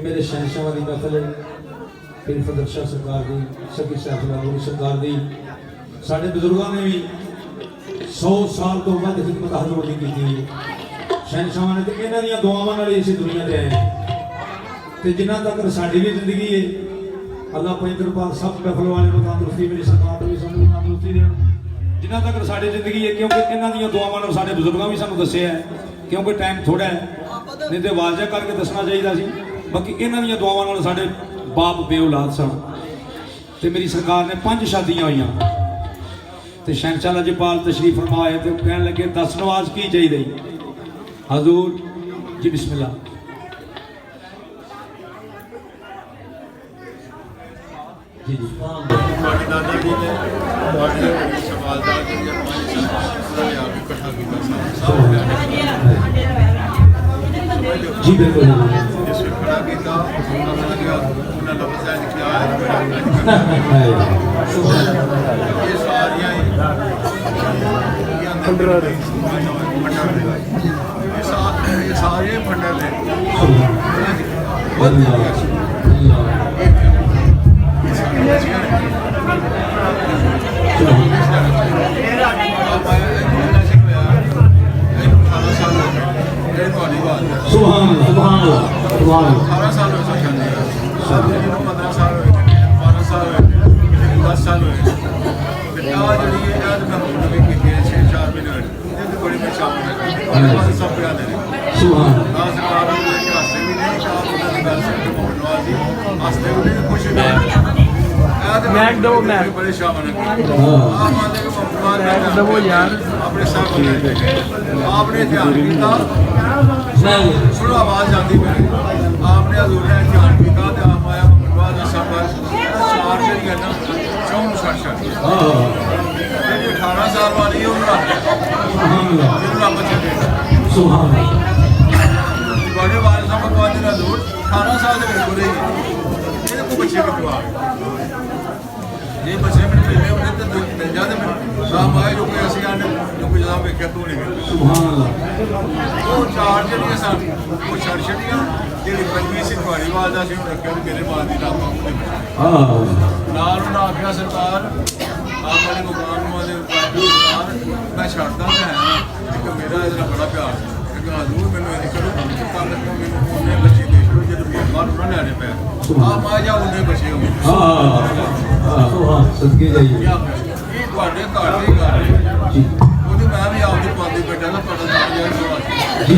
मेरे शहनशाह की महफिल फिर फदर शाह सरकार की सकी सैफुल्लाह सरकार की साढ़े बजुर्गों ने भी 100 साल तो वध खिदमत हजूर की की शहनशाह ने तो इन्हों दी दुआवां नाल इस दुनिया ते आए ते जिन्ना तक साडी भी जिंदगी है अल्लाह पैंतर पाक सब महफिल वाले को तंदुरुस्ती मेरी सरकार भी सानू तंदुरुस्ती देन जिन्ना तक साडी जिंदगी है क्योंकि इन्हां दी दुआवां नाल साडे बजुर्गों भी सानू दस्सिया है क्योंकि टाइम थोड़ा है नहीं तो वाजा करके दसना चाहिए सी बाकी इन्हां दी दुआवां नाल साडे बाप बे औलाद सन ते मेरी सरकार ने 5 शादियां होईयां ते शहनशाह लजपाल तशरीफ फरमाए ते कहन लगे 10 नवाज की चाहिए हजूर जी बिस्मिल्लाह जी जी ਤੁਹਾਡੀ ਦਾਦਾ ਜੀ ਨੇ ਤੁਹਾਡੇ ਸਵਾਲਦਾਰ ਜੀ ਨੇ 5 ਸਾਲ ਆ ਕੇ ਇਕੱਠਾ ਕੀਤਾ ਸਭ जी बिल्कुल जिस खड़ा किया उन्होंने लफ्ज़ है लिखा है ये सारियां फंडर ये सारे फंडर ने सुभान अल्लाह 18 साल हो सकते हैं 15 साल हो 12 साल हो 10 साल हो आज जी नवी की 6-4 महीने ये बड़ी में शामिल है सब प्यार दे सुभान सरकार हादसे भी नहीं नवाजी हादसे भी नहीं खुश मैच दो मैच बड़े शामिल है मैच दो यार अपने साथ आपने ध्यान दिया सुनो आवाज आती है आपने हजूर ने ध्यान किया तो आप आया मोहम्मद सफर 4 जरिए ना 64 18 साल वाली है बच्चे बड़े वाले साहब हजूर 18 साल के पूरे ये को बच्चे के दुआ ये बच्चे में मिले उन्हें तो मिल जाते में राम आए जो कोई ऐसी आने जो कोई ज़्यादा बेख्या तो नहीं मिलता सुभान अल्लाह वो 4 जरिए सन वो छड़छड़ियाँ ਜਿਹੜੀ ਪੰਜਵੀਂ ਸੀ ਤੁਹਾਡੀ ਆਵਾਜ਼ ਆ ਸੀ ਉਹ ਰੱਖਿਆ ਮੇਰੇ ਬਾਦ ਦੀ ਨਾਮ ਉਹਦੇ ਨਾਲ ਉਹਨਾਂ ਆਖਿਆ ਸਰਕਾਰ ਆਪਣੇ ਮੁਕਾਮ ਨੂੰ ਆਦੇ ਸਰਕਾਰ ਮੈਂ ਛੱਡਦਾ ਤਾਂ ਹੈ ਕਿ ਮੇਰਾ ਇਹਦਾ ਬੜਾ ਪਿਆਰ ਸੀ ਕਿ ਹਜ਼ੂਰ ਮੈਨੂੰ ਇਹ ਕਰੋ ਕੰਮ ਕਿਉਂ ਮੈਨੂੰ ਉਹਨੇ ਬੱਚੇ ਦੇਖ ਲਓ ਜਦੋਂ ਮੇਰੇ ਬਾਹਰ ਉਹਨਾਂ ਨੇ ਆਣੇ ਪਿਆ ਆ ਮਾ ਜਾ ਉਹਨੇ ਬੱਚੇ ਹੋ ਗਏ ਸੁਭਾਨ ਸਦਕੇ ਜਾਈਏ ਇਹ ਤੁਹਾਡੇ ਘਰ ਦੀ ਗੱਲ ਹੈ ਜੀ ਉਹਦੀ ਮੈਂ ਵੀ ਆਪਦੀ ਪਾਉਂਦੀ ਬੇਟਾ ਨਾ ਪੜਨ ਦਾ ਜੀ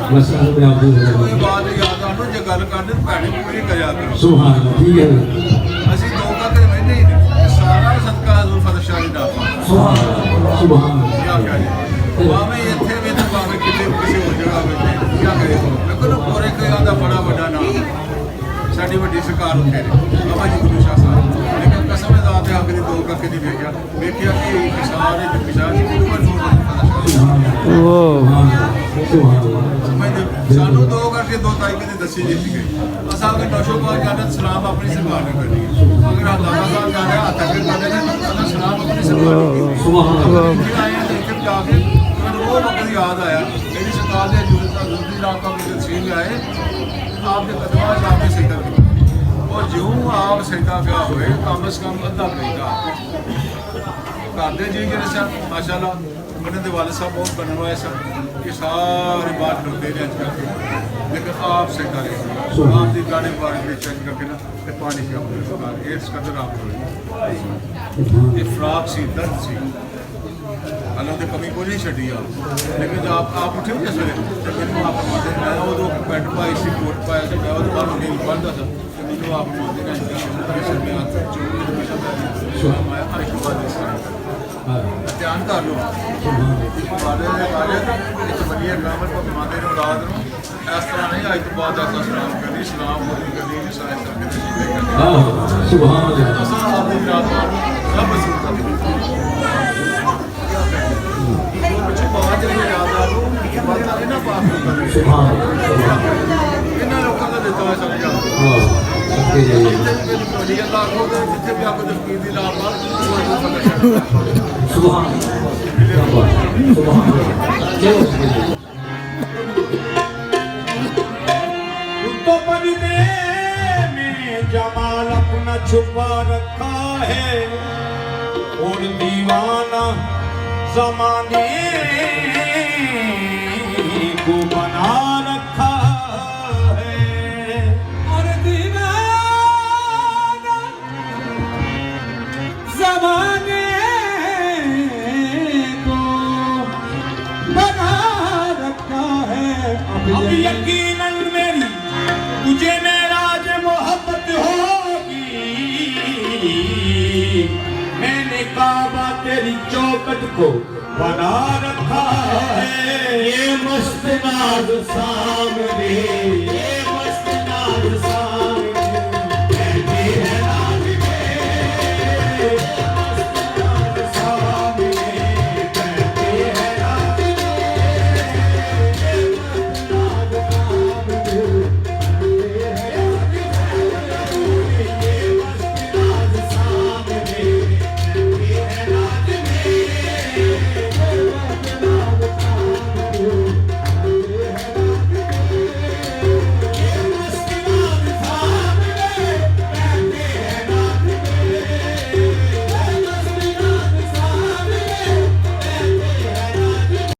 मसला में आप कोई बात याद आनो जे गल करने भैड़ी पूरी करया करो सुभान अल्लाह ठीक है ਅਸੀਂ ਦੋ ਕੱਕ ਰਹਿੰਦੇ ਹੀ ਨਹੀਂ ਸਾਰਾ ਸਦਕਾ ਹਜ਼ੂਰ ਫਤਿਹ ਸ਼ਾਹ ਜੀ ਦਾ ਸੁਭਾਨ ਸੁਭਾਨ ਕੀ ਕਹਾਂ ਜੀ ਭਾਵੇਂ ਇੱਥੇ ਵੀ ਤੇ ਭਾਵੇਂ ਕਿਤੇ ਕਿਸੇ ਹੋਰ ਜਗ੍ਹਾ ਵਿੱਚ ਕੀ ਕਰੇ ਲੇਕਿਨ ਪੂਰੇ ਕਿਆ ਦਾ ਬੜਾ ਵੱਡਾ ਨਾਮ ਸਾਡੀ ਵੱਡੀ ਸਰਕਾਰ ਉੱਥੇ ਨੇ ਬਾਬਾ ਜੀ ਗੁਰੂ ਸ਼ਾਹ ਸਾਹਿਬ ਲੇਕਿਨ ਕਸਮ ਜ਼ਾਤ ਹੈ ਆਖਰੀ ਦੋ ਕੱਕ ਨਹੀਂ ਵੇਖਿਆ ਕਿ ਸਾਰੇ ਦੇ ਪਿਛਾਂ ਦੀ ਗੁਰੂ ਨੂੰ सानू दो करके दो तारीख ने दसी जीती गई असा अगर नौशोबाद जाना सलाम अपनी सरकार ने करनी है अगर अल्लाह जाना हाथ अगर करने सलाम अपनी सरकार जाके वो वक्त याद आया मेरी सरकार ने दूसरी रात का तहसील आए आपके कदम आपने सजदा किया और ज्यों आप सजदा किया हुए कम से कम अद्धा घंटा घर के जी जो सन माशाअल्लाह उन्होंने के वाले साहब बहुत बनने वाले सन कि सारे बात करते हैं लेकिन आप से करें आपकी गाड़ी बारी में चेक करके ना पानी क्या इस कदर आप ये फ्राक सी दर्द सी अल्लाह ने कमी को नहीं छड़ी लेकिन जब आप उठे हो जिस वे तो मैंने आप मैं उदो पैंट पाई सी कोट पाया तो मैं वो बाहर नहीं पढ़ता था मैंने आप ध्यान कर लो एक बड़िया कामत को माते औलाद ਇਸ ਤਰ੍ਹਾਂ ਨਹੀਂ ਅੱਜ ਤੋਂ ਬਾਅਦ ਆਪਾਂ ਸਲਾਮ ਕਰੀ ਸਲਾਮ ਹੋਣੀ ਕਰੀ ਨਹੀਂ ਸਾਰੇ ਸਰਕੇ ਦੇ ਸ਼ੀਲੇ ਕਰੀ ਆਹ ਸੁਭਾਨ ਅੱਲਾਹ ਅਸਾਂ ਆਪਣੀ ਰਾਤਾਂ ਸਭ ਵਸੂਲ ਕਰਦੇ ਉਹ ਵਿੱਚ ਬਾਅਦ ਜਿਹੜੇ ਯਾਦ ਆ ਨੂੰ ਬਾਤਾਂ ਇਹਨਾਂ ਪਾਸ ਕਰਦੇ ਸੁਭਾਨ ਅੱਲਾਹ ਇਹਨਾਂ ਲੋਕਾਂ ਦਾ ਦਿੱਤਾ ਹੋਇਆ ਚੱਲ ਜਾਂਦਾ ਹਾਂ ਸੱਚੇ ਜੀ ਜੀ ਅੱਲਾਹ ਖੁਦ ਜਿੱਥੇ ਵੀ ਆਪਾਂ ਤਫਕੀਰ ਦੀ ਲਾਭ ਨਾਲ ਉਹ ਫਤਿਹ ਸੁਭਾਨ ਅੱਲਾਹ ਸੁਭਾਨ ਅੱਲਾਹ ਜੈ ਹੋ तो पर्दे में जमाल अपना छुपा रखा है और दीवाना जमाने को बना रखा है और दीवाना जमाने को बना रखा है अब यकीनन मेरी तुझे मेराज मोहब्बत होगी मैंने काबा तेरी चौखट को बना रखा है ये मस्त नाज सामने